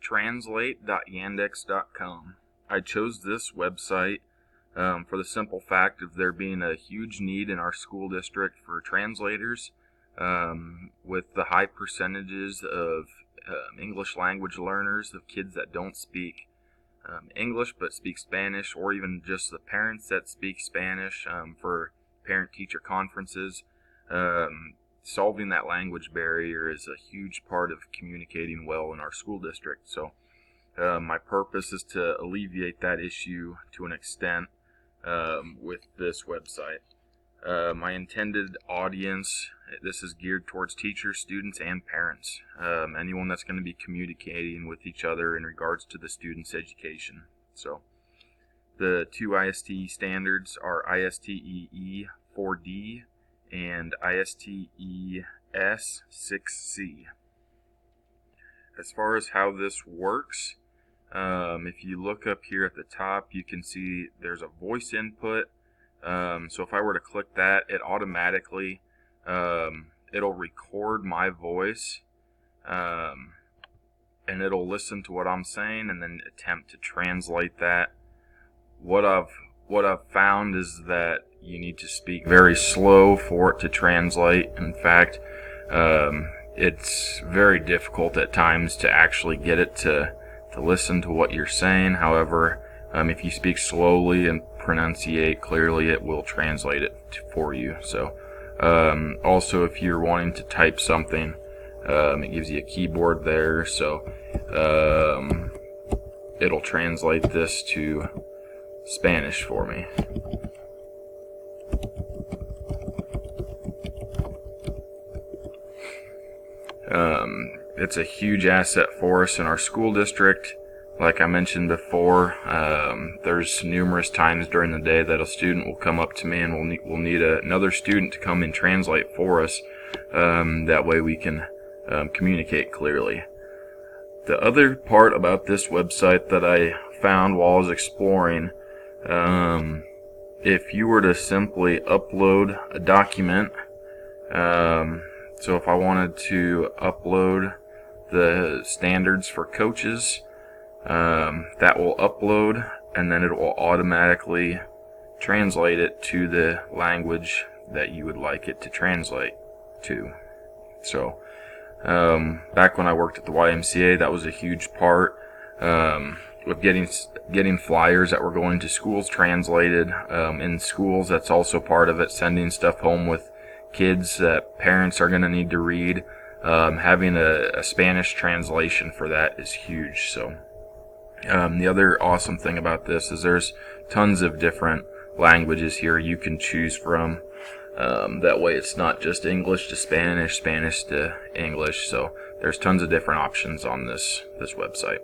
Translate.Yandex.com. I chose this website for the simple fact of there being a huge need in our school district for translators, with the high percentages of English language learners, of kids that don't speak English but speak Spanish, or even just the parents that speak Spanish for parent-teacher conferences. Solving that language barrier is a huge part of communicating well in our school district. So my purpose is to alleviate that issue to an extent with this website. My intended audience, this is geared towards teachers, students, and parents. Anyone that's going to be communicating with each other in regards to the student's education. So the two ISTE standards are ISTE 4D and ISTE S6C. As far as how this works, if you look up here at the top, you can see there's a voice input. So if I were to click that, it automatically it'll record my voice, and it'll listen to what I'm saying and then attempt to translate that. What I've found is that you need to speak very slow for it to translate. In fact, it's very difficult at times to actually get it to listen to what you're saying. However, if you speak slowly and pronunciate clearly, it will translate it for you. So also, if you're wanting to type something, it gives you a keyboard there, so it'll translate this to Spanish for me. It's a huge asset for us in our school district. Like I mentioned before, there's numerous times during the day that a student will come up to me and we'll need another student to come and translate for us. That way we can communicate clearly. The other part about this website that I found while I was exploring, if you were to simply upload a document, so if I wanted to upload the standards for coaches, that will upload, and then it will automatically translate it to the language that you would like it to translate to. So back when I worked at the YMCA, that was a huge part with getting flyers that were going to schools translated. In schools, that's also part of it, sending stuff home with kids that parents are going to need to read. Having a Spanish translation for that is huge. So the other awesome thing about this is there's tons of different languages here you can choose from. That way it's not just English to Spanish, Spanish to English. So there's tons of different options on this website.